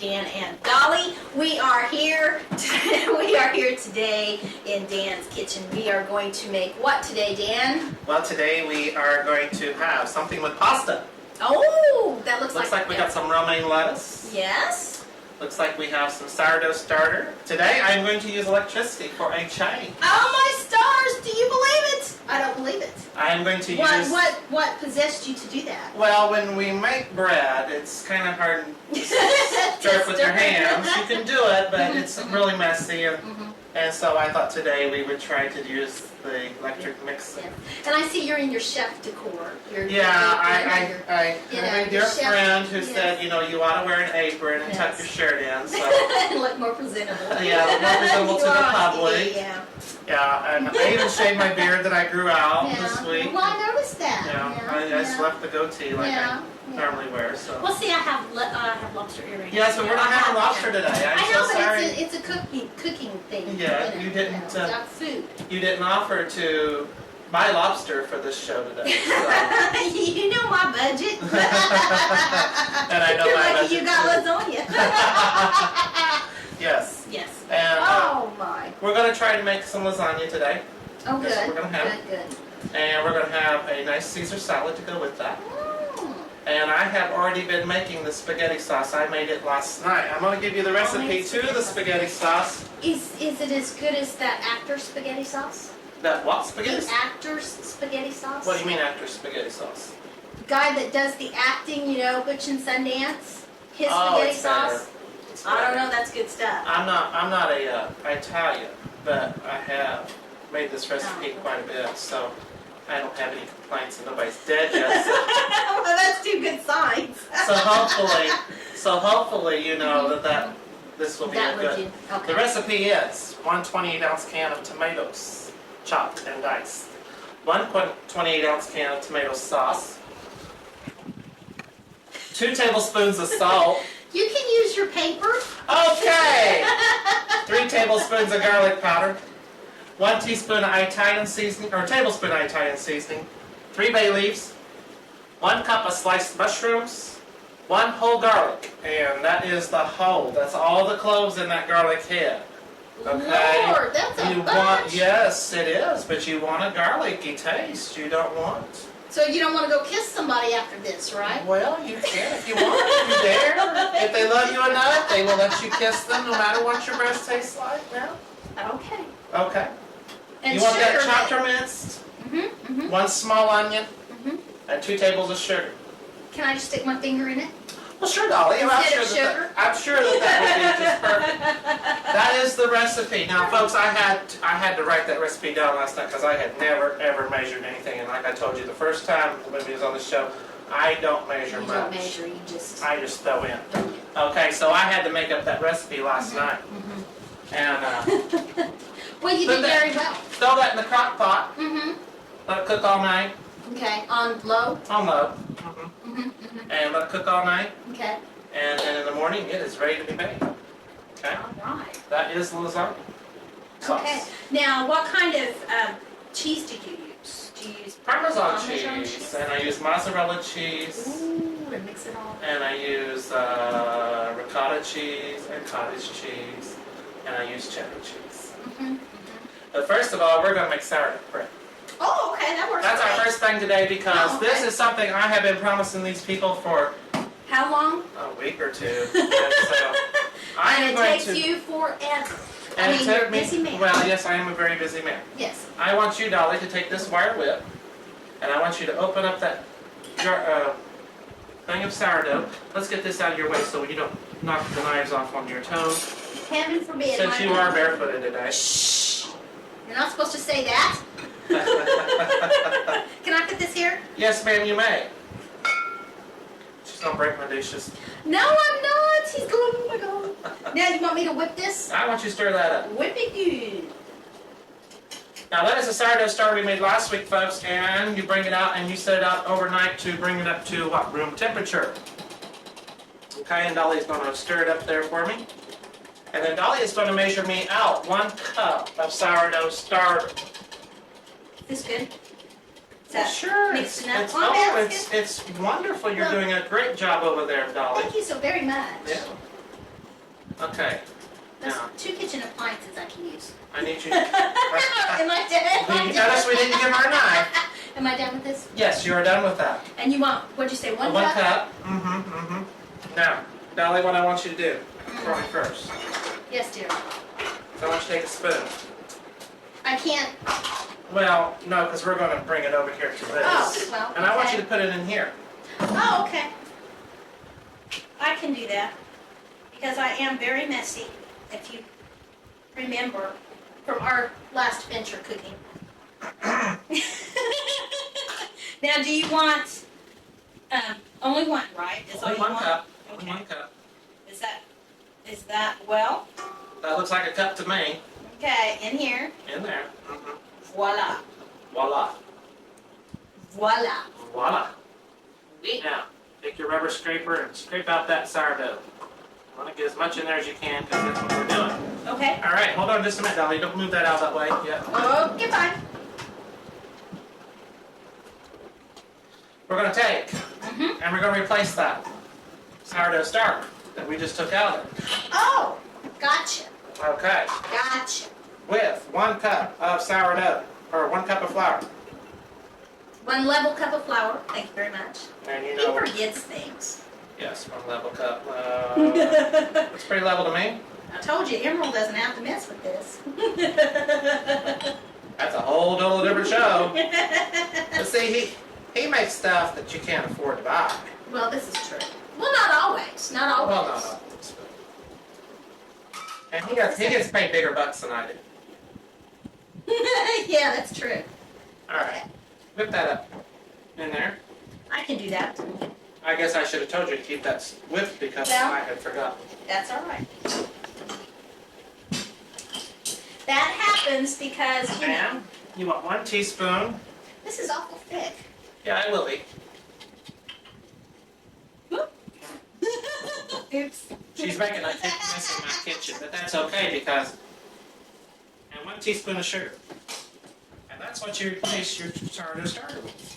Dan and Dolly. We are here. We are here today in Dan's kitchen. We are going to make what today, Dan? Well, today we are going to have something with pasta. Oh, that looks like we got some romaine lettuce. Yes. Looks like we have some sourdough starter. Today I am going to use electricity for a change. Oh my stars! Do you believe it? I don't believe it. I am going to use... What possessed you to do that? Well, when we make bread, it's kind of hard to stir it with your hands. You can do it, but it's really messy. And so I thought today we would try to use the electric mixer. And I see you're in your chef decor. I have a dear friend who said, you ought to wear an apron and tuck your shirt in. So. Look more presentable. Yeah, look more presentable to the public. Yeah, and I even shaved my beard that I grew out this week. Well, I noticed that. I just left the goatee like I normally wear. So. Well, see, I have lobster earrings. Yes, but we're not having lobster today. I know, so but sorry. it's a cooking thing. Yeah, you didn't. It's not food. You didn't offer to buy lobster for this show today. So. You know my budget. And I know You're my lucky budget you got too. lasagna. Yes. Yes. And oh my. we're going to try to make some lasagna today. Oh, good. That's what we're going to have. Good. And we're going to have a nice Caesar salad to go with that. And I have already been making the spaghetti sauce. I made it last night. I'm going to give you the recipe to the spaghetti sauce. Is it as good as that actor spaghetti sauce? That what spaghetti sauce? The actor's spaghetti sauce? What do you mean actor spaghetti sauce? The guy that does the acting, Butch and Sundance. His spaghetti sauce. I don't know. That's good stuff. I'm not a Italian, but I have made this recipe quite a bit, so I don't have any complaints and nobody's dead yet. So. Well, that's two good signs. so hopefully, that this will be good. Okay. The recipe is 1 28-ounce can of tomatoes, chopped and diced. 1 28-ounce can of tomato sauce. 2 tablespoons of salt. You can use your paper. Okay. 3 tablespoons of garlic powder. 1 teaspoon of Italian seasoning, or tablespoon of Italian seasoning. 3 bay leaves. 1 cup of sliced mushrooms. 1 whole garlic, and that is the whole. That's all the cloves in that garlic head. Okay. Lord, that's a bunch. Yes, it is, but you want a garlicky taste. You don't want. So you don't want to go kiss somebody after this, right? Well, you can if you want. If you dare. If they love you enough, they will let you kiss them no matter what your breast tastes like now. Okay. Okay. And you want sugar, that chopped or minced? 1 small onion and 2 tables of sugar. Can I just stick my finger in it? Well, sure, Dolly. I'm sure that would be just perfect. That is the recipe. Now, folks, I had to write that recipe down last night because I had never ever measured anything. And like I told you, the first time when we was on the show, I don't measure much. You don't measure. You just. I just throw in. Okay, so I had to make up that recipe last night. And well, you did very well. Throw that in the crock pot. Let it cook all night. Okay, on low? On low. And let it cook all night. Okay. And then in the morning, it is ready to be made. Okay? All right. That is the lasagna sauce. Okay. Now, what kind of cheese do you use? Do you use Parmesan cheese? And I use mozzarella cheese. Ooh, and mix it all. And I use ricotta cheese and cottage cheese. And I use cheddar cheese. But first of all, we're going to make sourdough bread. Oh, okay, that works. That's our first thing today because this is something I have been promising these people for how long? A week or 2. And so and it takes you forever. And I mean, you're a busy man. Well, yes, I am a very busy man. Yes. I want you, Dolly, to take this wire whip, and I want you to open up that jar, thing of sourdough. Let's get this out of your way so you don't knock the knives off on your toes. Heaven forbid. Since you are barefooted today. Shh. You're not supposed to say that. Can I put this here? Yes, ma'am, you may. She's gonna break my dishes. No, I'm not. He's going, oh my God. Now you want me to whip this? I want you to stir that up. Whip it good. Now that is a sourdough starter we made last week, folks, and you bring it out and you set it out overnight to bring it up to what? Room temperature. Okay, and Dolly's gonna stir it up there for me. And then Dolly is gonna measure me out 1 cup of sourdough starter. Is this good? Sure. Mixed enough? It's wonderful. You're doing a great job over there, Dolly. Thank you so very much. Yeah. Okay. There's Now, 2 kitchen appliances I can use. I need you. Am I done? You notice we didn't give her a knife. Am I done with this? Yes, you are done with that. And you want, what'd you say, 1 One cup? cup. Now, Dolly, what I want you to do for me first. Yes, dear. So I want you to take a spoon. I can't. Well, no, because we're going to bring it over here to this. Oh, well, And I want okay. you to put it in here. Oh, okay. I can do that because I am very messy, if you remember from our last venture cooking. Now, do you want only one, right? Is all Only you one want? cup. Okay. Only one cup. Is that well? That looks like a cup to me. Okay, in here. In there. Voila. Voila. Voila. Voila. Now, take your rubber scraper and scrape out that sourdough. You want to get as much in there as you can because that's what we're doing. Okay. All right, hold on just a minute, Dolly. Don't move that out that way yet. Okay, fine. We're going to take and we're going to replace that sourdough starter that we just took out of there. Oh, gotcha. Okay. Gotcha. With 1 cup of sourdough, or 1 cup of flour. 1 level cup of flour. Thank you very much. And you He know, forgets things. yes, 1 level cup. It's pretty level to me. I told you, Emerald doesn't have to mess with this. That's a whole total different show. But see, he makes stuff that you can't afford to buy. Well, this is true. Well, not always. Not always. Well, no, no. And he gets paid bigger bucks than I do. Yeah, that's true. All right, whip that up in there. I can do that. I guess I should have told you to keep that whipped because Well. I had forgotten. That's all right. That happens because, you know, And you want 1 teaspoon. this is awful thick. Yeah, it will be. Oops. She's making a big mess in my kitchen, but that's okay because. And 1 teaspoon of sugar. And that's what you replace your sourdough starter with.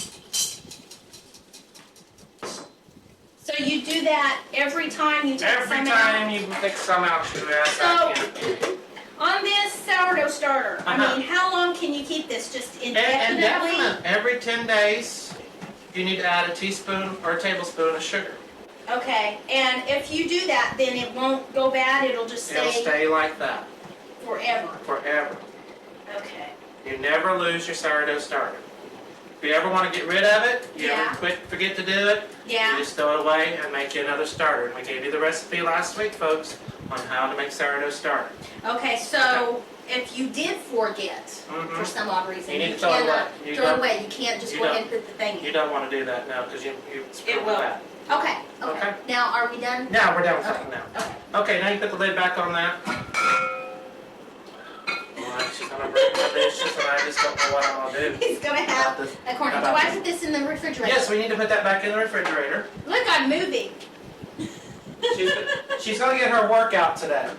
So you do that every time you take Every some time out? you take some out, you ask So, on this sourdough starter, I Uh-huh. mean, how long can you keep this? Just And indefinitely? definitely, every 10 days, you need to add a teaspoon or a tablespoon of sugar. Okay, and if you do that, then it won't go bad, it'll just It'll stay stay like that forever. forever. Okay. You never lose your sourdough starter. If you ever want to get rid of it, you Yeah. ever forget to do it, Yeah. you just throw it away and make you another starter. And we gave you the recipe last week, folks, on how to make sourdough starter. Okay, so if you did forget, Mhm. for some odd reason, You need you to throw it cannot away. You throw it don't- away. You can't just you go ahead don't. and put the thing You in. don't want to do that now because it's It probably will. bad. Okay, Okay. okay. Now, are we done? Now we're done with Okay. that now. Okay. Okay, now you put the lid back on that. Well, it's just gonna break my dishes and I just don't know what I'm gonna do. He's gonna have About this. a corner. How Do about I this? put this in the refrigerator? Yes, we need to put that back in the refrigerator. Look, I'm moving. She's gonna get her workout today.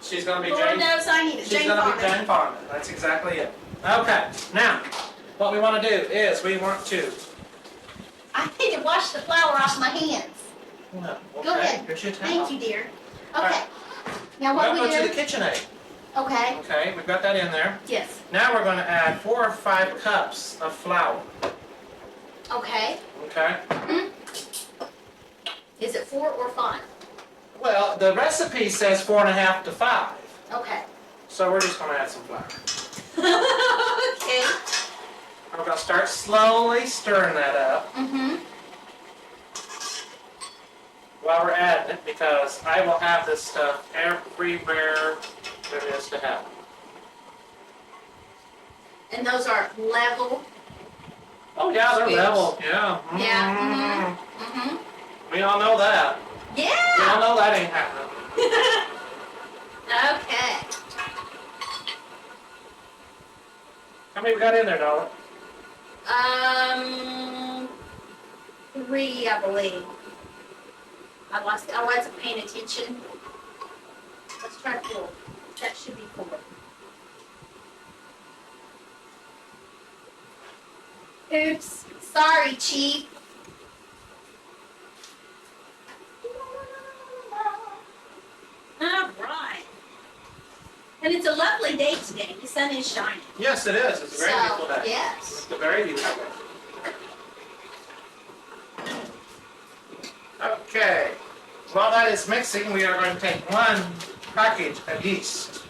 She's gonna be Lord Jane. knows I need it. She's Jane gonna Fonda. be Jane Fonda. That's exactly it. Okay, now what we want to do is we want to. I need to wash the flour off my hands. No, Go okay, ahead. here's your towel. Thank you, dear. Okay. right. Now We're what gonna do go we to do? the KitchenAid. Okay. Okay, we've got that in there. Yes. Now we're going to add 4 or 5 cups of flour. Okay. Okay. Is it 4 or 5? Well, the recipe says 4.5 to 5, Okay. so we're just going to add some flour. Okay. We're going to start slowly stirring that up Mm-hmm. while we're adding it because I will have this stuff everywhere there is to have. And those are level. Oh yeah, they're Scoops. level. Yeah. Yeah. Mhm. Mm-hmm. We all know that. We all Yeah. know that ain't happening. Okay. How many we got in there, Dollar? 3, I believe. I wasn't paying attention. Let's try 4. That should be 4. Oops. Sorry, Chief. And it's a lovely day today. The sun is shining. Yes, it is. It's a very beautiful day. Yes. It's a very beautiful day. Okay. While that is mixing, we are going to take 1 package of yeast.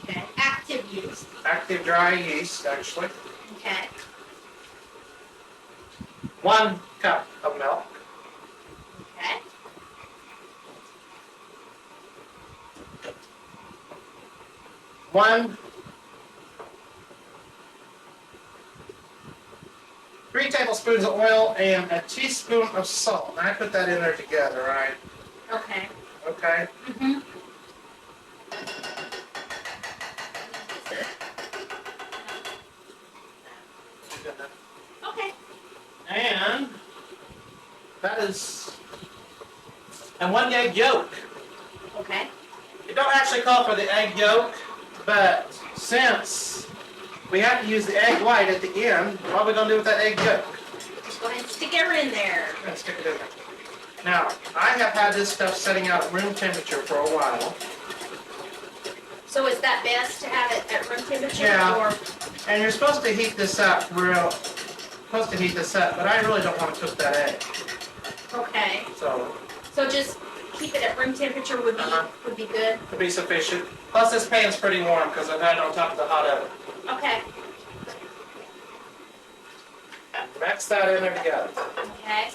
Okay. Active yeast. Active dry yeast, actually. Okay. 1 cup of milk. Okay. 3 tablespoons of oil and a teaspoon of salt. And I put that in there together, right? Okay. Okay. Mm-hmm. Okay. And that is, and 1 egg yolk. Okay. It don't actually call for the egg yolk, but since we have to use the egg white at the end, what are we going to do with that egg yolk? Just go ahead and stick it in there. We're going to stick it in there. Now, I have had this stuff setting out at room temperature for a while. So is that best to have it at room temperature? Yeah. Or And you're supposed to heat this up but I really don't want to cook that egg. okay. So, So just keep it at room temperature would be would be good. it'll be sufficient. Plus this pan's pretty warm because I've had it on top of the hot oven. Okay. Mix that in there together. Okay.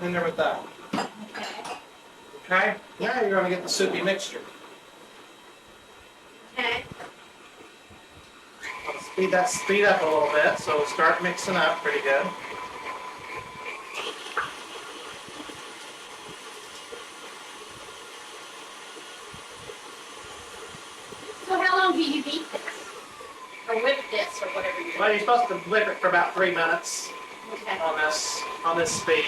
In there with that. Okay. Okay? Now you're going to get the soupy mixture. Okay. I'll speed up a little bit, so we'll start mixing up pretty good. So how long do you beat this? Or whip this or whatever you're Well, you're supposed to whip it for about 3 minutes Okay. on this speed.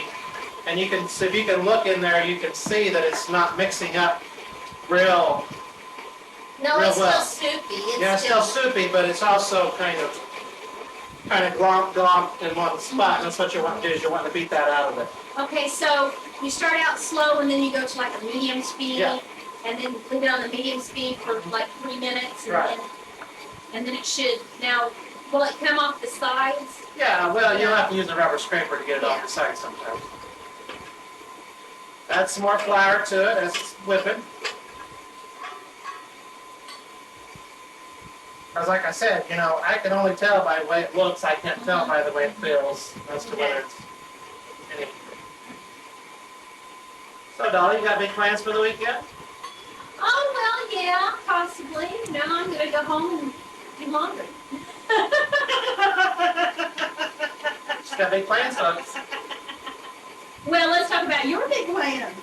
And you can, so if you can look in there, you can see that it's not mixing up real. No, Real it's well. still soupy. It's still soupy, but it's also kind of glomp in one spot. And that's what you want to do, is you want to beat that out of it. Okay, so you start out slow and then you go to like a medium speed. Yeah. And then leave it on the medium speed for like 3 minutes. And Right. then it should, now, will it come off the sides? Yeah, well, you'll have to use a rubber scraper to get it off Yeah. the side sometimes. Add some more flour to it as it's whipping. Because like I said, I can only tell by the way it looks. I can't tell by the way it feels as to whether it's any. So, Dolly, you got big plans for the weekend? Oh, well, yeah, possibly. No, I'm going to go home and do laundry. She's got big plans, folks. Well, let's talk about your big plans.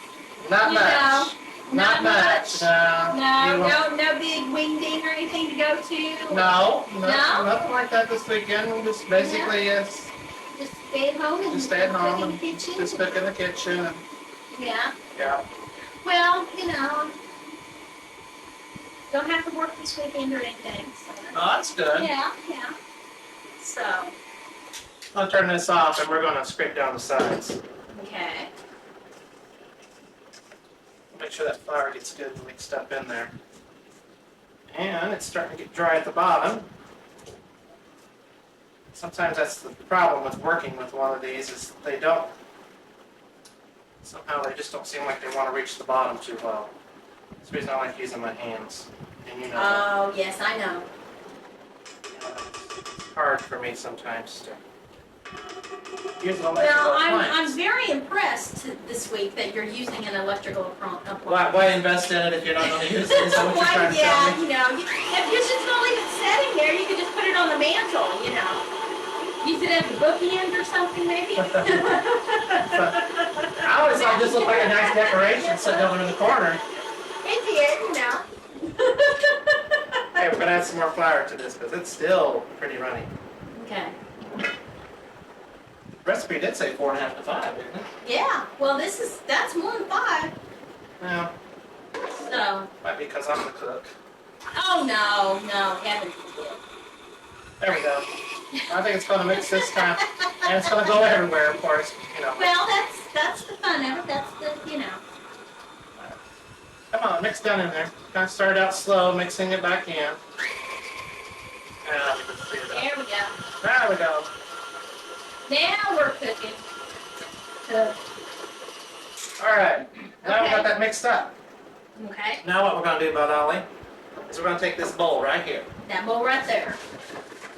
Not You much. know, not much. No. You won't- No big wing ding or anything to go to? No, No? nothing like that this weekend. We'll just basically Just stay at home and just stay at cook home in and the kitchen? just cook in the kitchen. And, Yeah. yeah. Well, don't have to work this weekend or anything. So. Oh, that's good. Yeah. So, I'll turn this off and we're going to scrape down the sides. okay. Make sure that flour gets good mixed up in there. And it's starting to get dry at the bottom. Sometimes that's the problem with working with one of these, is somehow they just don't seem like they want to reach the bottom too well. That's the reason I like using my hands. And that. Oh, yes, I know. It's hard for me sometimes to use an Well, electrical I'm appliance. very impressed this week that you're using an electrical appliance. Why invest in it if you're not going to use it? Is that what you're trying to tell me? If you're just gonna leave it sitting there, you could just put it on the mantle, Use it as a bookend or something, maybe. I always thought this looked like a nice decoration sitting over in the corner. It did, Hey, we're going to add some more flour to this because it's still pretty runny. Okay. The recipe did say 4.5 to 5, didn't it? Yeah. Well, that's more than 5. Well, So. might be because I'm the cook. Oh no, heaven forbid. There we go. I think it's going to mix this time, and it's going to go everywhere, of course. Well, that's the fun of it. That's the. Come on, mix down in there. Kind of start out slow, mixing it back in. And speed it up. There we go. There we go. Now we're cooking. Good. All right. Now we Okay. got that mixed up. Okay. Now what we're going to do, Bud Ollie, is we're going to take this bowl right here. That bowl right there.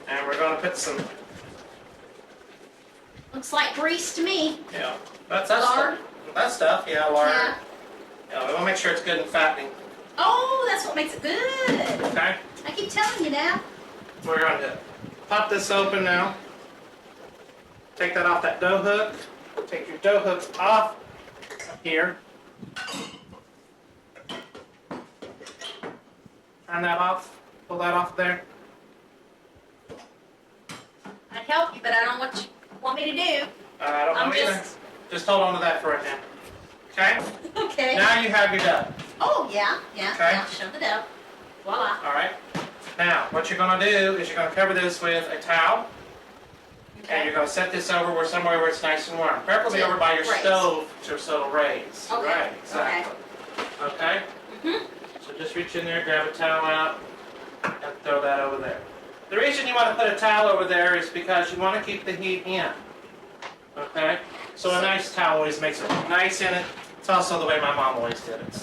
And we're going to put some, Looks like grease to me. that's Lard? That stuff, yeah, lard. Yeah. We want to make sure it's good and fattening. Oh, that's what makes it good. Okay? I keep telling you now. We're going to pop this open now. Take that off that dough hook. Take your dough hooks off here. Turn that off. Pull that off there. I'd help you, but I don't know what you want me to do. I don't know I'm either. Just hold on to that for right now. Okay? Okay. Now you have your dough. Oh, yeah. Okay. Now shove it up. Voila. All right. Now, what you're going to do is you're going to cover this with a towel, and you're going to set this over somewhere where it's nice and warm. Preferably over by your Raise. stove so it'll raise. Okay. Right, exactly. Okay? Mm-hmm. So just reach in there, grab a towel out, and throw that over there. The reason you want to put a towel over there is because you want to keep the heat in. Okay? So a nice towel always makes it nice in it. It's also the way my mom always did it.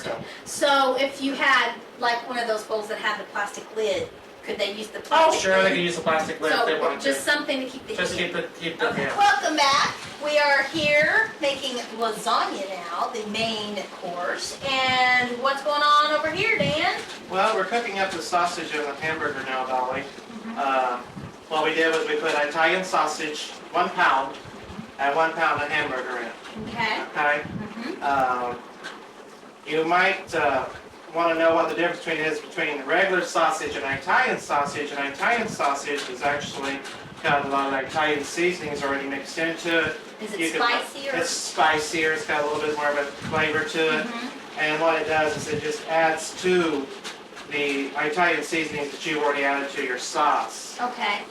So if you had like one of those bowls that had the plastic lid, could they use the Oh, plastic sure, lid? they can use a plastic lid if they So wanted just to. something to keep the Just heat. keep the Okay. yeah. Welcome back. We are here making lasagna now, the main course. And what's going on over here, Dan? Well, we're cooking up the sausage and the hamburger now, Dolly. What we did was we put Italian sausage, 1 pound, and 1 pound of hamburger in. Okay. Okay? You might want to know what the difference between regular sausage and Italian sausage. And Italian sausage is actually got a lot of Italian seasonings already mixed into it. Is it You can- spicier? It's spicier. It's got a little bit more of a flavor to it. And what it does is it just adds to the Italian seasonings that you've already added to your sauce. Okay.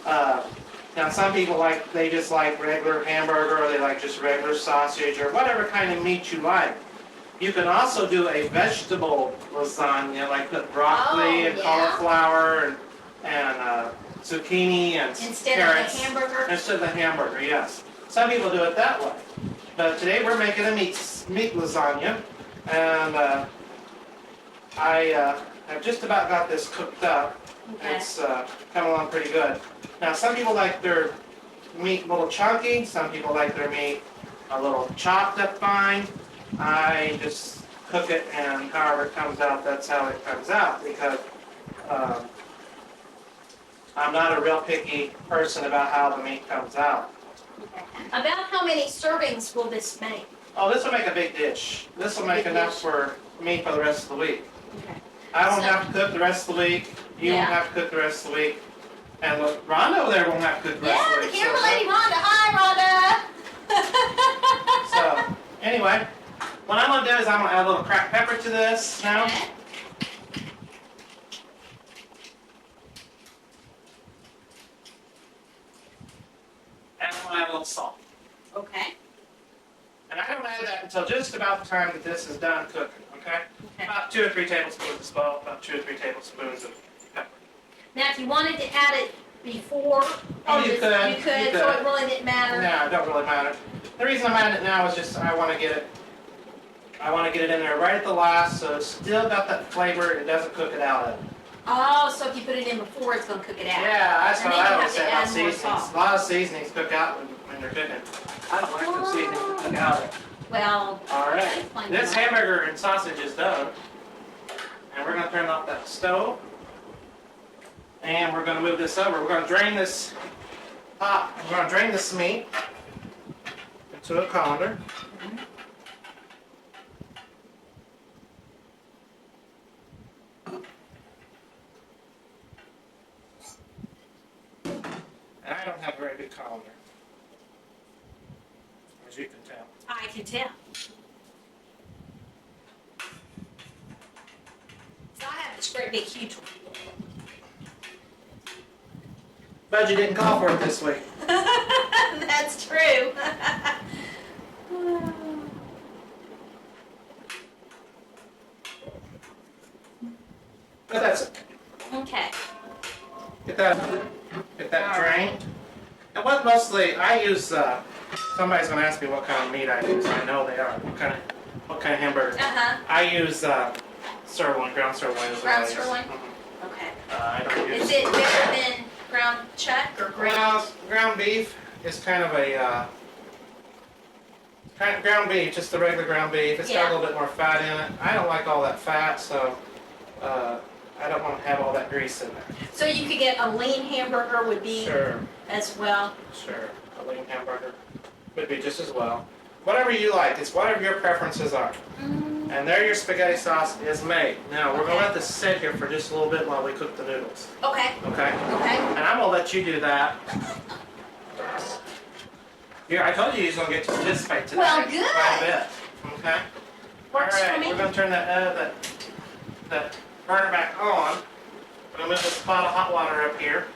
Now some people they just like regular hamburger, or they like just regular sausage, or whatever kind of meat you like. You can also do a vegetable lasagna, like put broccoli and yeah. cauliflower and zucchini and Instead carrots. of the hamburger? Instead of the hamburger, yes. Some people do it that way. But today we're making a meat lasagna, and I have just about got this cooked up. Okay. It's coming along pretty good. Now some people like their meat a little chunky, some people like their meat a little chopped up fine. I just cook it, and however it comes out, that's how it comes out, because I'm not a real picky person about how the meat comes out. Okay. About how many servings will this make? Oh, this will make a big dish. This will make Big enough dish. for me for the rest of the week. Okay. I won't So- have to cook the rest of the week. You won't Yeah. have to cook the rest of the week. And look, Rhonda over there won't have to cook the rest Yeah, of the the week. camera lady Rhonda. Hi, Rhonda. So, anyway, what I'm going to do is I'm going to add a little cracked pepper to this now. Okay. And I'm going to add a little salt. Okay. And I don't add that until just about the time that this is done cooking, okay? Okay. About 2 or 3 tablespoons of salt, about 2 or 3 tablespoons of pepper. Now, if you wanted to add it before, Oh, and you just- could. You could, You so could. it really didn't matter. No, it don't really matter. The reason I'm adding it now is just I want to get it in there right at the last, so it's still got that flavor. It doesn't cook it out of it. Oh, so if you put it in before, it's going to cook it out. Yeah, that's And what then I you always have to say about add more seasonings. salt. A lot of seasonings cook out when they're cooking. I don't like the seasonings to cook out of it. Well, All right, explain this that. hamburger and sausage is done, and we're going to turn off that stove, and we're going to move this over. We're going to drain this pot. We're going to drain this meat into a colander. And I don't have a very big colander, as you can tell. I can tell. So I have this great big huge one. Budget didn't call for it this week. That's true. that's Okay. get that drained. And what mostly I use. Somebody's gonna ask me what kind of meat I use. I know they are. What kind of hamburger? I use sirloin, ground sirloin. Is Ground what I use. sirloin? Mhm. Okay. I don't use. Is it better than ground chuck or ground? Well, ground beef is kind of a ground beef, just the regular ground beef. It's got a Yeah. little bit more fat in it. I don't like all that fat, so I don't want to have all that grease in there. So you could get a lean hamburger would be Sure, as well. sure. A lean hamburger would be just as well. Whatever you like. It's whatever your preferences are. And there your spaghetti sauce is made. Now we're gonna let this sit here for just a little bit while we cook the noodles. Okay. Okay? Okay. And I'm gonna let you do that. Here, I told you he was gonna get to participate today. Well, good. Quite a bit. Okay? Works All right, for me. we're gonna turn that burner back on. We're gonna move this pot of hot water up here.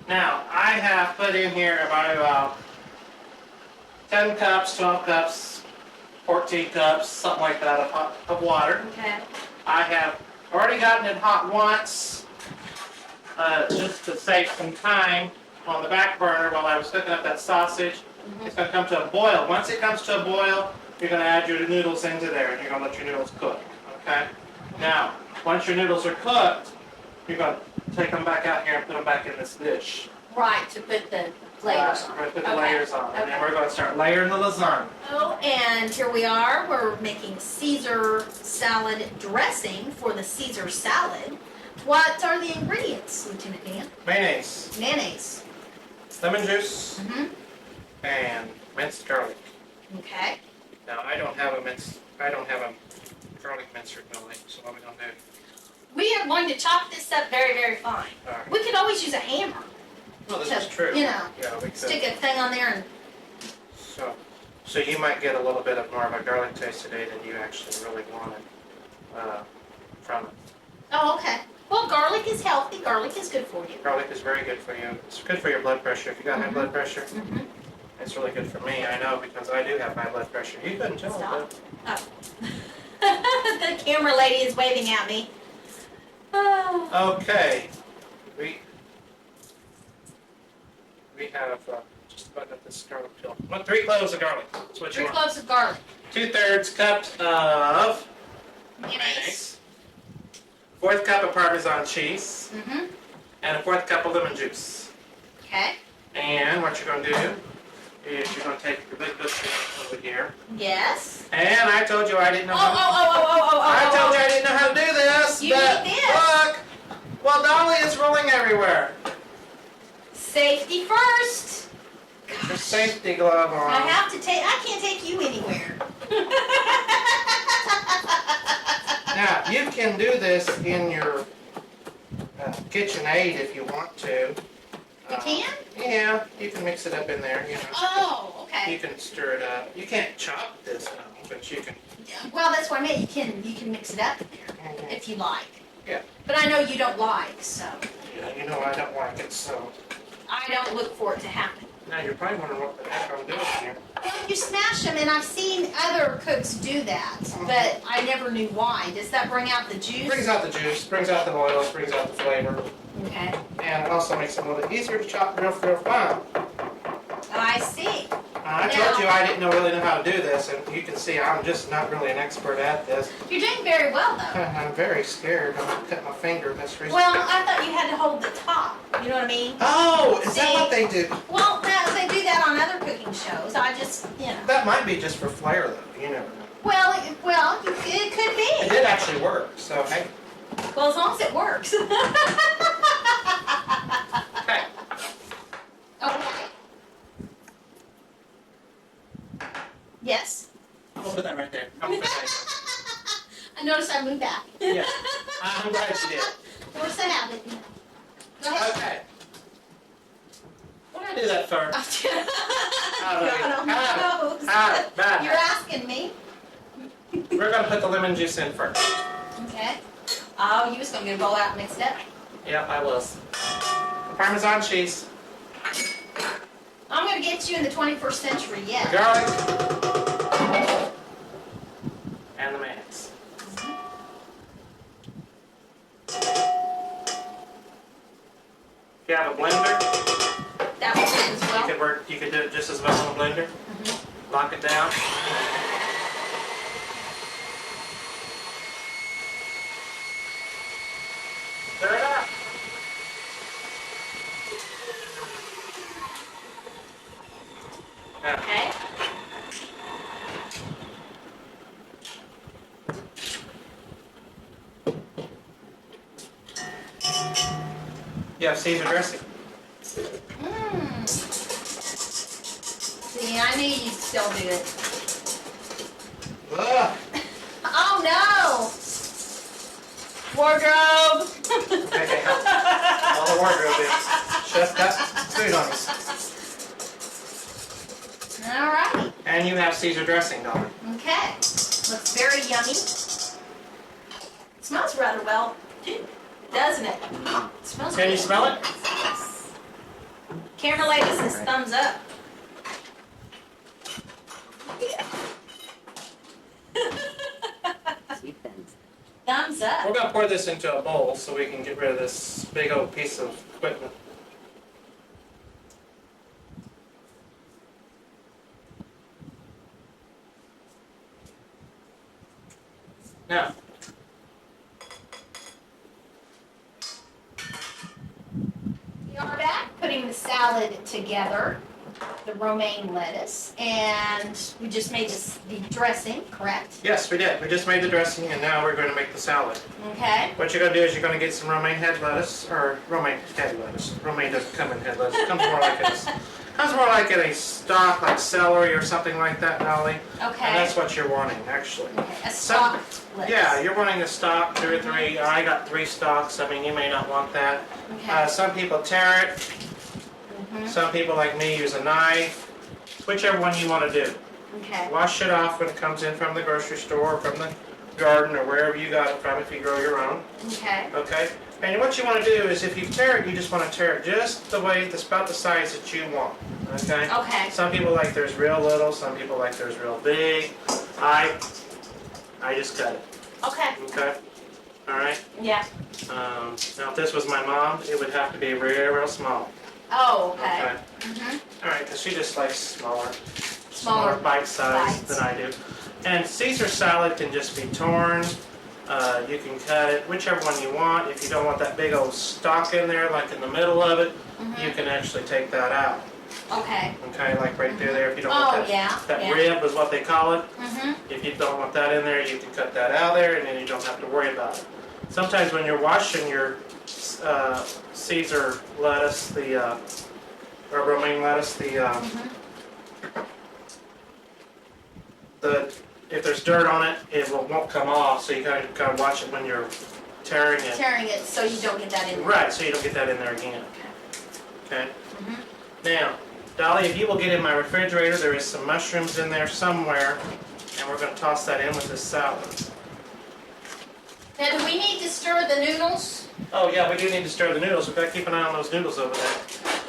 Now, I have put in here about 10 cups, 12 cups, 14 cups, something like that of water. Okay. I have already gotten it hot once, just to save some time on the back burner while I was cooking up that sausage. It's going to come to a boil. Once it comes to a boil, you're going to add your noodles into there, and you're going to let your noodles cook. Okay? Now, once your noodles are cooked, you're going to take them back out here and put them back in this dish. Right, to put the layers on. We're going to put the Okay. layers on, and then Okay. we're going to start layering the lasagna. Oh, and here we are. We're making Caesar salad dressing for the Caesar salad. What are the ingredients, Lieutenant Dan? Mayonnaise, Mayonnaise. lemon juice, Mm-hmm. and minced garlic. Okay. Now, I don't have a garlic mincer really, so what we gonna do? We are going to chop this up very, very fine. All right. We could always use a hammer. Well, this to, is true. you know, Yeah, we could. Stick a thing on there and So you might get a little bit of more of a garlic taste today than you actually really wanted from it. oh, okay. Well, garlic is healthy. Garlic is good for you. Garlic is very good for you. It's good for your blood pressure. If you got high blood pressure, Mm-hmm. it's really good for me. I know because I do have high blood pressure. You couldn't tell, Stop. but Oh. The camera lady is waving at me. Oh. okay. We have just about got this garlic pill. 3 cloves of garlic. That's what you 3 want. cloves of garlic. 2/3 cup of mayonnaise. 1/4 cup of Parmesan cheese. Mm-hmm. And 1/4 cup of lemon juice. Okay. And what you're going to do is you're going to take your big biscuit over here. Yes. And I told you I didn't know Oh, how I told you I didn't know how to do this. You but need this. Look. Well, Dolly is rolling everywhere. Safety first. Get your safety glove on. I can't take you anywhere. Now, you can do this in your KitchenAid if you want to. You can? Yeah, you can mix it up in there, you know. Oh, You okay. can stir it up. You can't chop this up, but you can. Well, that's what I meant. You can mix it up in there if you like. Yeah. But I know you don't like, so Yeah, you know I don't like it, so. I don't look for it to happen. Now you're probably wondering what the heck I'm doing here. Well, you smash them, and I've seen other cooks do that, but I never knew why. Does that bring out the juice? Brings out the juice, brings out the oils, brings out the flavor, Okay. and it also makes it a little bit easier to chop real fine. I see. I told you I didn't really know how to do this, and you can see I'm just not really an expert at this. You're doing very well, though. I'm very scared. I'm going to cut my finger. That's the reason. Well, I thought you had to hold the top. You know what I mean? Oh, is that See? what they do? Well, they do that on other cooking shows. I just, you know. That might be just for flair, though. You never know. Well, it could It be. did actually work, so hey. Well, as long as it works. Okay. Okay. Yes. I'm going to put that right there. I'm going to put that I noticed I moved back. right there. Yeah. I'm glad you did. Force it out. Go ahead. Okay. What did I do that for? God almost knows. Bad. You're asking me. We're going to put the lemon juice in first. Okay. Oh, you was going to get a bowl out and mix it up. Yep, I was. Parmesan cheese, I'm going to get you in the 21st century, the yeah. garlic, and the mayonnaise. work. You could do it just as well in a blender. Mm-hmm. Lock it down. Stir it up. Now, Okay. you have Caesar dressing. Mmm. See, I knew you'd still do it. Ugh. Oh no! Wardrobe! All the wardrobe in. Chef got food on us. Alright. And you have Caesar dressing, Dolly. Okay. Looks very yummy. Smells rather well, too, doesn't it? Smells Can you good. smell it? Yes. Camera lady says thumbs up. Thumbs up. We're going to pour this into a bowl so we can get rid of this big old piece of equipment. Now, We are back putting the salad together, the romaine lettuce, and we just made the dressing, correct? yes, we did. We just made the dressing and now we're going to make the salad. Okay. What you're going to do is you're going to get some romaine head lettuce, or romaine head lettuce. Romaine doesn't come in head lettuce. It comes more like in a stock, like celery or something like that, Dolly. Okay. And that's what you're wanting, actually. Okay. A stock lettuce. Yeah, you're wanting a stock, 2 or 3. I got 3 stalks. I mean, you may not want that. Okay. Some people tear it. Mhm. Some people, like me, use a knife. Whichever one you want to do. Okay. Wash it off when it comes in from the grocery store or from the garden or wherever you got it from if you grow your own. Okay. Okay? And what you want to do is if you tear it, you just want to tear it just the way, about the size that you want. Okay? Okay. Some people like theirs real little, some people like theirs real big. I just cut it. Okay. Okay? Alright? Yeah. Now if this was my mom, it would have to be real small. Oh, okay. Okay? Mhm. Alright, because she just likes smaller Smaller bite size bites. than I do. And Caesar salad can just be torn. You can cut it whichever one you want. If you don't want that big old stalk in there, like in the middle of it, you can actually take that out. Okay. Okay, like right there. If you don't Oh, want that, yeah. that Yeah. rib is what they call it. Mhm. If you don't want that in there, you can cut that out there, and then you don't have to worry about it. Sometimes when you're washing your Caesar lettuce, or romaine lettuce, if there's dirt on it, it won't come off. So you gotta watch it when you're tearing it. Tearing it so you don't get that in there. Right, so you don't get that in there again. Okay. Mhm. Now, Dolly, if you will get in my refrigerator, there is some mushrooms in there somewhere, and we're going to toss that in with this salad. Now, do we need to stir the noodles? Oh yeah, we do need to stir the noodles. We've got to keep an eye on those noodles over there.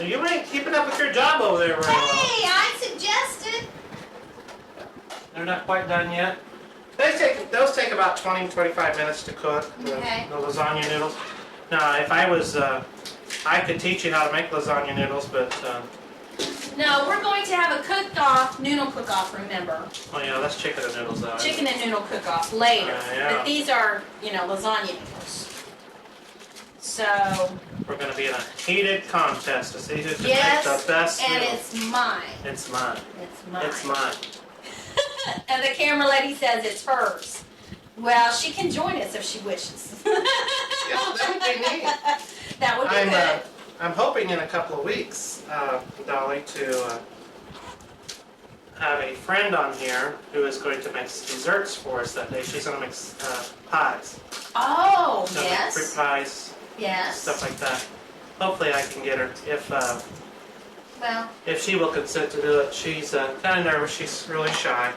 And you ain't keeping up with your job over there very well. Hey, I suggested. They're not quite done yet. Those take about 20-25 minutes to cook. Okay. The lasagna noodles. Now, if I was, I could teach you how to make lasagna noodles, but No, we're going to have a cook-off, noodle cook-off, remember. oh yeah, that's chicken and noodles though. Chicken and noodle cook-off later. Yeah. But these are, lasagna noodles. So, We're going to be in a heated contest to see who can yes, make the best and noodles. it's mine. It's mine. It's mine. It's mine. And the camera lady says it's hers. Well, she can join us if she wishes. Yeah, that would be neat. That would be good. I'm hoping in a couple of weeks, Dolly, to have a friend on here who is going to make desserts for us that day. She's going to make pies. Oh, She'll make fruit yes. pies, Yes. stuff like that. Hopefully I can get her Well, if she will consent to do it. She's kind of nervous. She's really shy.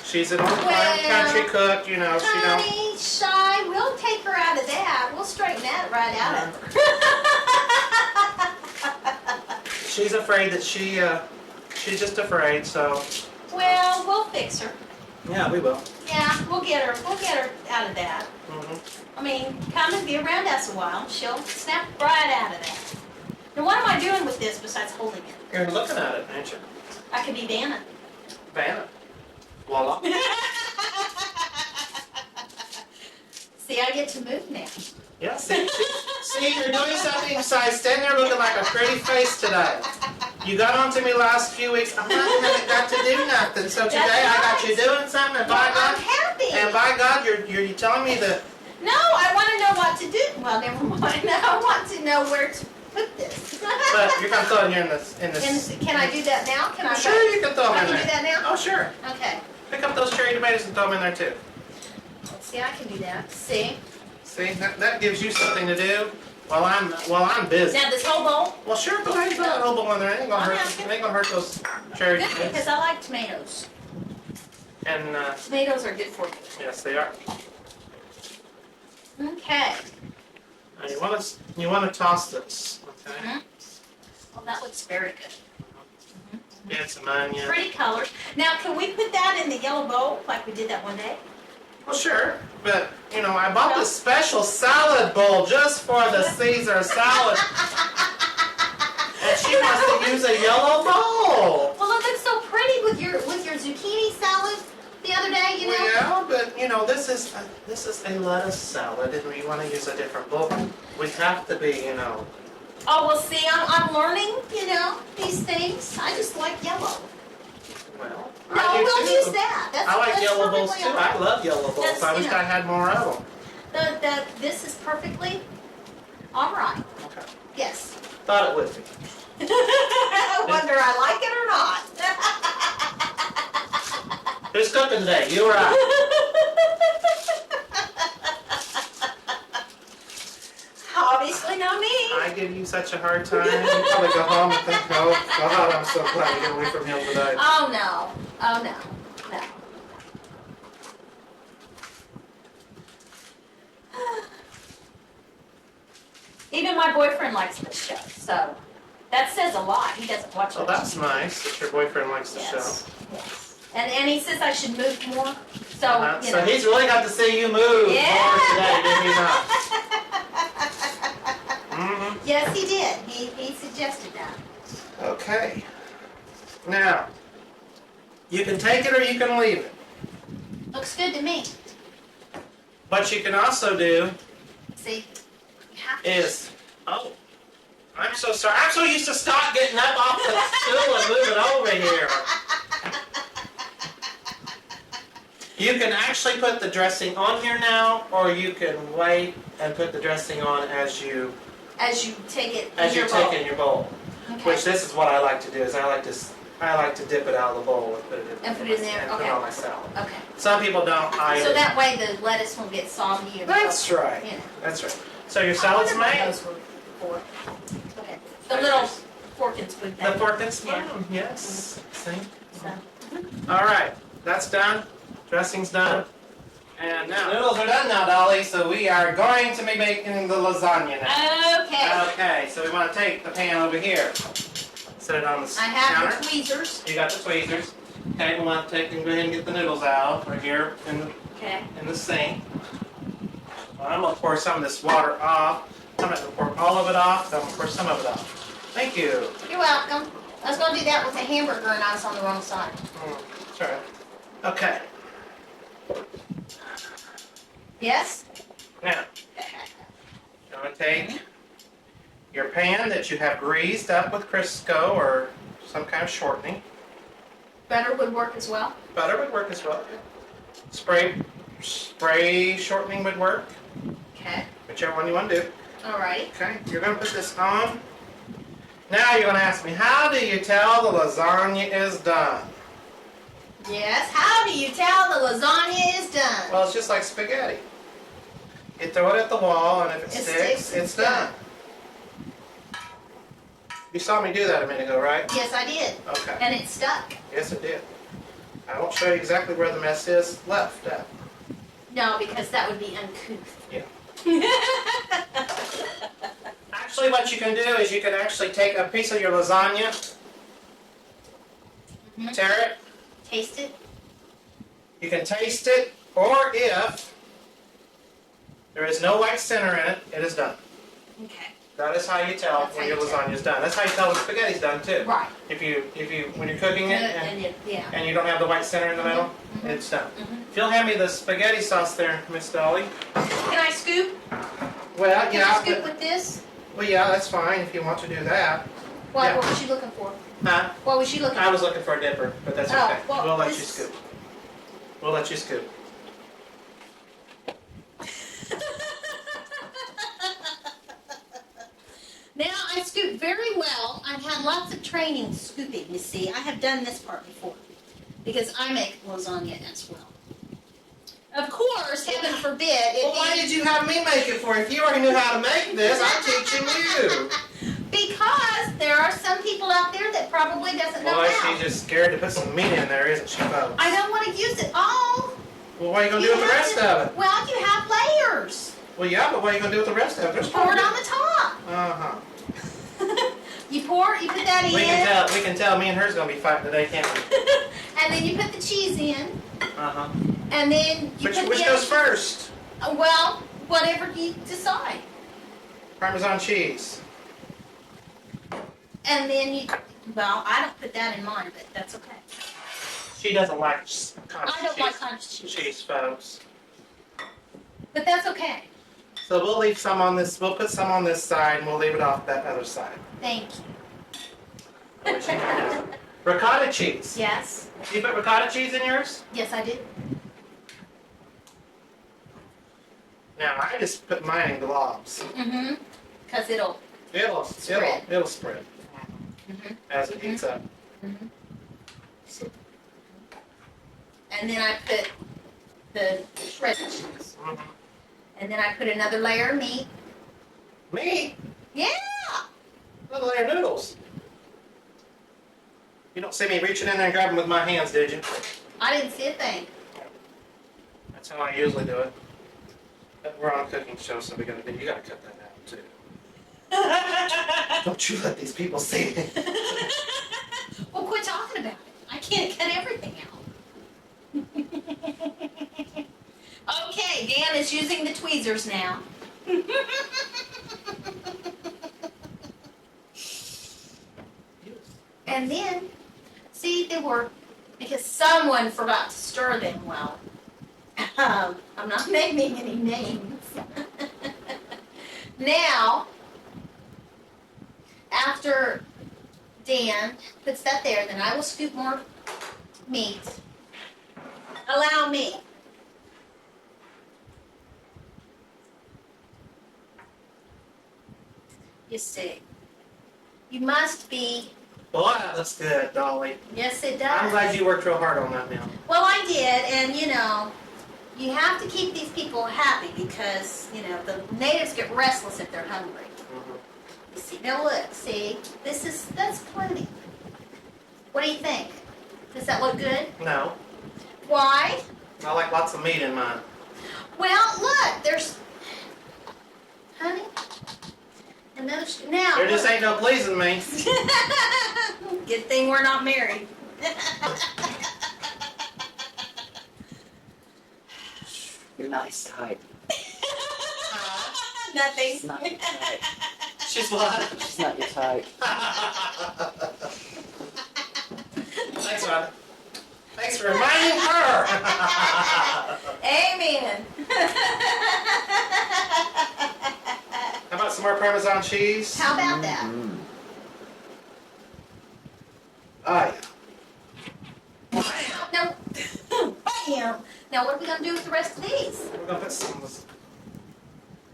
She's an old-time Well, country cook, she don't. honey, shy, we'll take her out of that. We'll straighten that right out of her. She's afraid that she's just afraid. So Well, we'll fix her. yeah, we will. Yeah, we'll get her out of that. Hmm. I mean, come and be around us a while. She'll snap right out of that. Now what am I doing with this besides holding it? You're looking at it, aren't you? I could be Vanna. Vanna. Voila. See, I get to move now. Yeah, see, you're doing something besides standing there looking like a pretty face today. You got on to me last few weeks. I haven't got to do nothing. So today I got you doing something, and by God, I'm happy. and by God, you're telling me that. No, I want to know what to do. Well, never mind. Now I want to know where to put this. But you're gonna throw it here in this. Can I do that now? Can I? Sure, you can throw them in I there. can do that now? Oh, sure. Okay. Pick up those cherry tomatoes and throw them in there too. Let's see, I can do that. See? See, that gives you something to do while I'm busy. Now this whole bowl. Well, sure, go ahead and throw that whole bowl in there. It ain't gonna hurt those cherry Good, tomatoes. because I like tomatoes. And Tomatoes are good for you. yes, they are. Okay. Now you want to toss this. Okay. Mhm. Well, that looks very good. Get some onion. Pretty colors. Now, can we put that in the yellow bowl like we did that one day? Well, sure, but I bought this special salad bowl just for the Caesar salad, and she wants to use a yellow bowl. Well, it looks so pretty with your zucchini salad the other day. You know. Yeah, but this is a lettuce salad, and we want to use a different bowl. We have to be, Oh well, see, I'm learning. These things. I just like yellow. Well, No, I do we'll too. use that. I like that's yellow bowls perfectly too. all right. I love yellow bowls. That's, I wish I had more of them. This is perfectly all right. Okay. Yes. Thought it would be. Whether I like it or not. Who's cooking today? You or I? Obviously not me. I give you such a hard time. You probably go home and think, oh God, I'm so glad to get away from him today. Oh no. Oh no. No. Even my boyfriend likes this show, so that says a lot. He doesn't watch it. Well, that's nice that your boyfriend likes the show. Yes. And he says I should move more. So So he's really got to see you move more today, did he not? Mm-hmm. Yes, he did. He suggested that. Okay. Now, you can take it or you can leave it. Looks good to me. What you can also do See, you have to. is, oh, I'm so sorry. I'm so used to Scott getting up off the stool and moving over here. You can actually put the dressing on here now, or you can wait and put the dressing on as you take it in take your bowl. in your bowl. Okay. Which this is what I like to do. Is I like to dip it out of the bowl and put it in. And put it in there, and put okay. it on my salad. Okay. Some people don't. So that way the lettuce won't get soggy. Or That's right. Yeah. That's right. So your salad's I wonder what made. those were for. Okay. The little fork and spoon thing. The fork and spoon. Yeah. Yes. See. So. All right. That's done. Dressing's done. And now noodles are done now, Dolly. So we are going to be making the lasagna now. Okay. Okay. So we want to take the pan over here. Set it on the I have counter. the tweezers. You got the tweezers. Okay, we want to take and go ahead and get the noodles out right here Okay. in the sink. Well, I'm gonna pour some of this water off. I'm not gonna pour all of it off. I'm gonna pour some of it off. Thank you. You're welcome. I was going to do that with a hamburger and I was on the wrong side. Sorry. Okay. Yes? Now, you're gonna take your pan that you have greased up with Crisco or some kind of shortening. Butter would work as well. Butter would work as well. Spray shortening would work. Okay. Whichever one you want to do. Alrighty. Okay, you're going to put this on. Now you're going to ask me, how do you tell the lasagna is done? Yes. How do you tell the lasagna is done? Well, it's just like spaghetti. You throw it at the wall, and if it sticks, sticks, it's done. You saw me do that a minute ago, right? Yes, I did. Okay. And it stuck. Yes, it did. I won't show you exactly where the mess is left at. No, because that would be uncouth. Yeah. Actually, what you can do is you can actually take a piece of your lasagna, tear it, Taste it. you can taste it, or if there is no white center in it, it is done. Okay. That is how you tell That's when how your you tell. lasagna's done. That's how you tell when spaghetti's done too. Right. If you when you're cooking it Yeah. and you don't have the white center in the middle, it's done. If you'll hand me the spaghetti sauce there, Miss Dolly. Can I scoop? Well, Can I scoop with this? Well, yeah, that's fine if you want to do that. What, Yeah. what was she looking for? Huh? What was she looking I for? was looking for a dipper, but that's Oh, okay. well, We'll let you this- scoop. We'll let you scoop. Now I scoop very well. I've had lots of training scooping, you see. I have done this part before because I make lasagna as well. Of course, heaven forbid. Well, why did you have me make it for? If you already knew how to make this, I'm teaching you. Because there are some people out there that probably doesn't know Boy, how. she's just scared to put some meat in there, isn't she, folks? I don't want to use it all. Well, what are you going to do with the rest of it? Well, you have layers. Well, yeah, but what are you going to do with the rest of it? There's Pour it on the top. Uh-huh. You put that in. We can tell me and her's going to be fighting today, can't we? And then you put the cheese in. Uh-huh. And then you put Which the goes first? Well, whatever you decide. Parmesan cheese. And then well, I don't put that in mine, but that's okay. She doesn't like cottage I don't cheese. like cottage cheese. Cheese, folks. But that's okay. So we'll leave some on this, we'll put some on this side and we'll leave it off that other side. Thank you. Ricotta cheese. Yes. Do you put ricotta cheese in yours? Yes, I did. Now, I just put mine in globs. Mm-hmm. Because it'll Spread. It'll spread as it heats up. Mhm. So, And then I put the shredded cheese. mhm. And then I put another layer of meat. Me? Yeah. Little layer noodles. You don't see me reaching in there and grabbing them with my hands, did you? I didn't see a thing. That's how I usually do it. But we're on a cooking show, so you gotta cut that out too. Don't you let these people see me. Well, quit talking about it. I can't cut everything out. Okay, Dan is using the tweezers now. And then, see, because someone forgot to stir them well. I'm not naming any names. Now, after Dan puts that there, then I will scoop more meat. Allow me. You see, you must be. Boy, that looks good, Dolly. Yes, it does. I'm glad you worked real hard on that now. Well, I did, and you have to keep these people happy because, the natives get restless if they're hungry. You see, now look, see, that's plenty. What do you think? Does that look good? No, Why? I like lots of meat in mine. Well, look, there's, honey, another, now. There just look. ain't no pleasing me. Good thing we're not married. You're not his type. Nothing. She's not your type. She's what? She's not your type. Thanks, Rhonda. Thanks for reminding her. Amen. How about some more Parmesan cheese? How about that? Mm. Oh, yeah. Now, bam. Now, what are we going to do with the rest of these? We're gonna put some.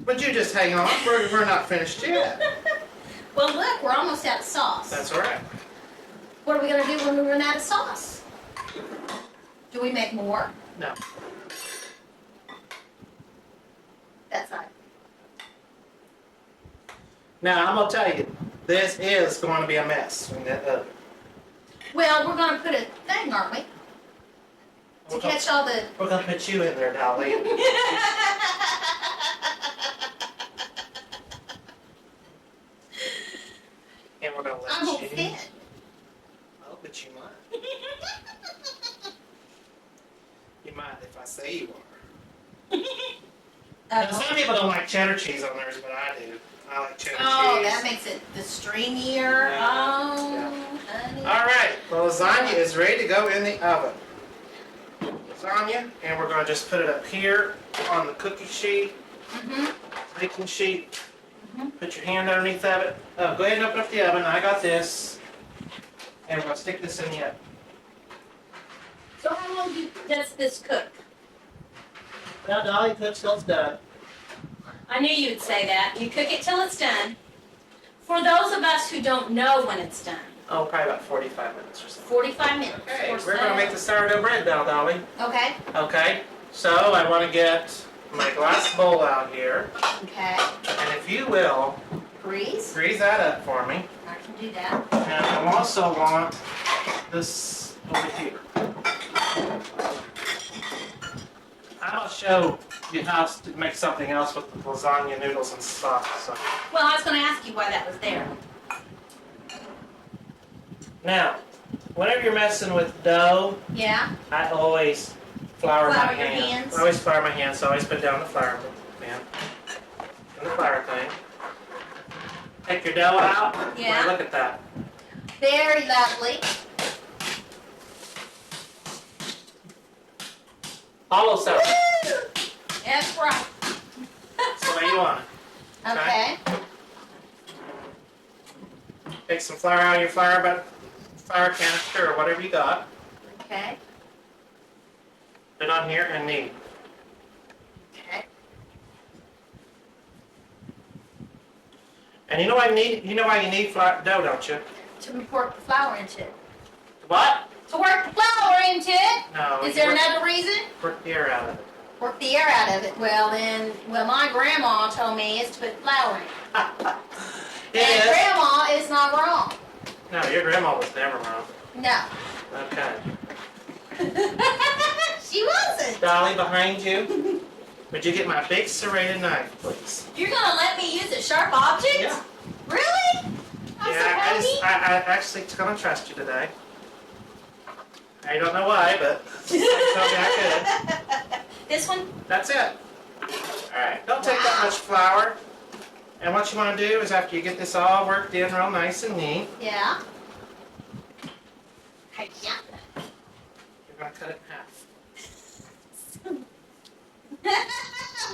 But you just hang on. We're not finished yet. Well, look, we're almost out of sauce. That's all right. What are we going to do when we run out of sauce? Do we make more? No. That's not. Now I'm gonna tell you, this is going to be a mess. Well, we're going to put a thing, aren't we? To catch all the. We're gonna put you in there, Dolly. And we're gonna let I won't you. fit. Oh, but you might. You might if I say you are. Now, some people don't like cheddar cheese on theirs, but I do. I like cheddar Oh, cheese. that makes it the stringier. Yeah, Oh, honey. All right, the lasagna is ready to go in the oven. Lasagna, and we're going to just put it up here on the cookie sheet, baking sheet. Put your hand underneath of it. Go ahead and open up the oven. I got this. And we're going to stick this in the oven. So how long does this cook? Now, Dolly cooks till it's done. I knew you'd say that. You cook it till it's done. For those of us who don't know when it's done, Oh, probably about 45 minutes or so. 45 minutes. Okay, or we're going to make the sourdough bread now, Dolly. Okay. Okay, so I want to get my glass bowl out here. Okay. And if you will, Grease. grease that up for me. I can do that. And I also want this over here. I'm going to show you how to make something else with the lasagna noodles and stuff. So. Well, I was going to ask you why that was there. Now, whenever you're messing with dough, Yeah. I always flour my Flour your hands. hands? I always flour my hands, so I always put down the flour pan. And the flour thing. Take your dough out. Yeah. Boy, look at that. Very lovely. Hollow sour. Woo! That's right. That's the way you want it. Okay. Take some flour out of your flour canister or whatever you got. Okay. Put it on here and knead. Okay. And you know why you need dough, don't you? To work the flour into it. What? To work the flour into it. No. Is you there work- another reason? Work the air out of it. Work the air out of it. Well, my grandma told me is to put flour in it. It And is. grandma is not wrong. No, your grandma was never wrong. No. Okay. She wasn't. Dolly, behind you. Would you get my big serrated knife, please? You're gonna let me use a sharp object? Yeah. Really? I'm Yeah, so happy. I actually gonna trust you today. I don't know why, but you told me I could. This one? That's it. Alright, don't take that much flour. And what you want to do is after you get this all worked in real nice and neat, Yeah. Hey, yeah. you're going to cut it in half.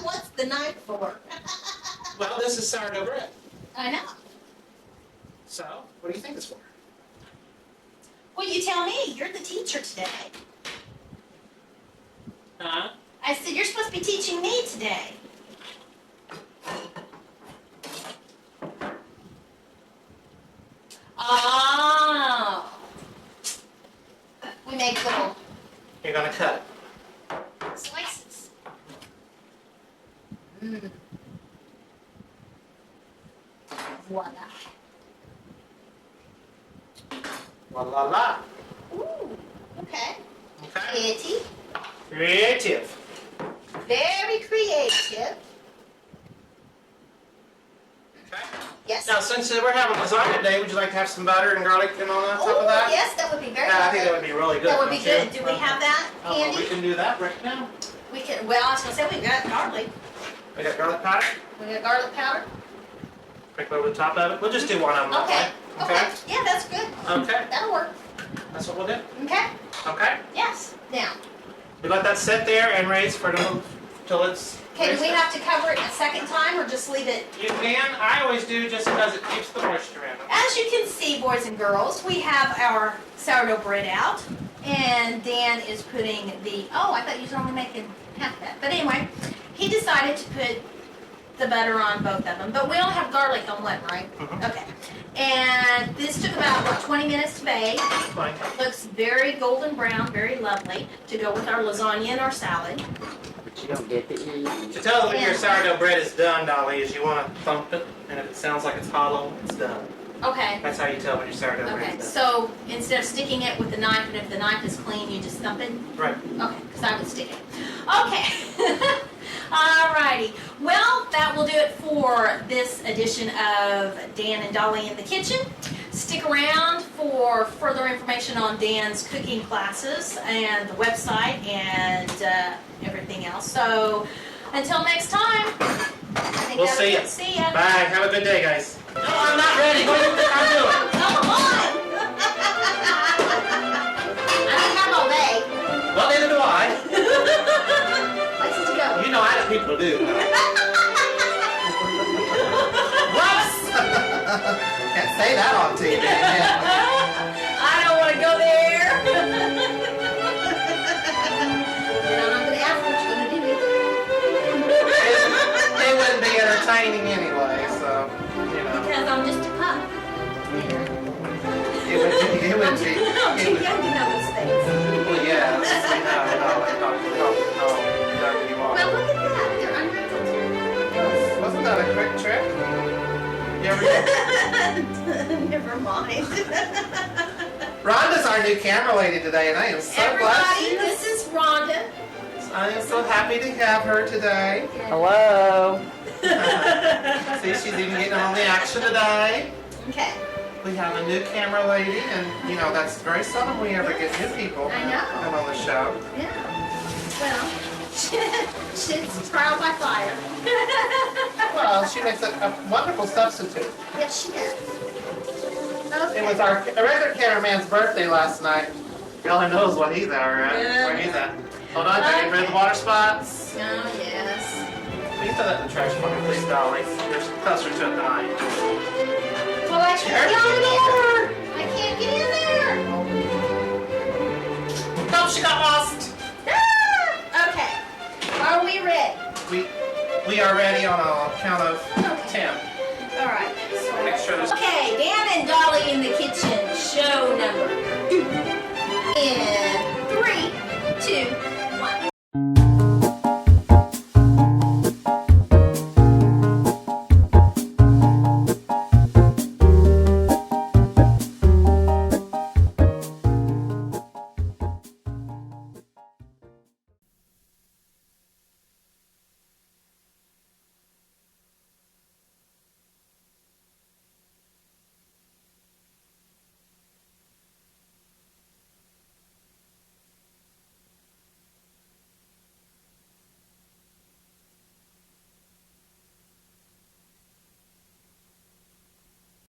What's the knife for? Well, this is sourdough bread. I know. So, what do you think it's for? Well, you tell me. You're the teacher today. Huh? I said, you're supposed to be teaching me today. Oh. We make little You're going to cut it. slices. Mm. Voila. La la la. Ooh, okay. Okay? Creative. Creative. Very creative. Okay. Yes. Now, since we're having lasagna day, would you like to have some butter and garlic and all that on top Oh, of that? yes, that would be very Yeah, I think that good. would be really good. That would be don't good. you? Do we have that Oh, well, we handy? can do that right now. We can. Well, I was gonna say we've got garlic. We got garlic powder. We got garlic powder. Sprinkle over the top of it. We'll just do one of them. Okay. that way. Okay. Yeah, that's good. Okay. That'll work. That's what we'll do. Okay. Okay. Yes. Now, We let that sit there and raise for till it's. okay. Do raised we up. have to cover it a second time, or just leave it? You can. I always do just because it keeps the moisture in it. As you can see, boys and girls, we have our sourdough bread out, and Dan is putting the. Oh, I thought you were only making half that. But anyway, he decided to put the butter on both of them. But we only have garlic on one, right? Mhm. Okay. And this took about 20 minutes to bake. Fine. Looks very golden brown, very lovely to go with our lasagna and our salad. But you don't dip it in your To tell them when your sourdough bread is done, Dolly, is you want to thump it, and if it sounds like it's hollow, it's done. Okay. That's how you tell when your sourdough bread Okay. is done. So instead of sticking it with the knife, and if the knife is clean, you just thump it. Right. Okay, because I would stick it. Okay. Alrighty. Well, that will do it for this edition of Dan and Dolly in the Kitchen. Stick around for further information on Dan's cooking classes and the website and everything else. So until next time, think We'll that's see it. you. See ya. Bye. Have a good day, guys. No, I'm not ready. What do you think I'm doing? Come on. I don't have all day. Well, neither do I. Places to go. You know I got people to do. Gross! Can't say that on TV. I don't want to go there. And I'm not going to ask what you're going to do either. It wouldn't be entertaining anyway, so, you know. Because I'm just a pup. You know? It would be. I'm too young to know these things. Well, yes. No, you are. Well, look at that. They're unwrinkled. Wasn't that a quick trip? You ever Never mind. Rhonda's our new camera lady today, and I am so glad Everybody, she is. this is Rhonda. I am so happy to have her today. Hello. See, she's even getting on the action today. Okay. We have a new camera lady, and you know, that's very seldom we ever get new people I know. come on the show. Yeah. Well, she's trial by fire. Well, she makes a wonderful substitute. Yes, she does. It was our regular cameraman's birthday last night. God knows what he's at, right? Yeah. Where he's at. Hold on, I get rid of the water spots. Oh, yes. Please throw that in the trash for me, please, darling. You're closer to it than I am. Well, I can't get in there. I can't get in there. No, she got lost. Ah! Okay. Are we ready? We are ready on a count of 10. All right. Make sure there's. Okay, Dan and Dolly in the kitchen.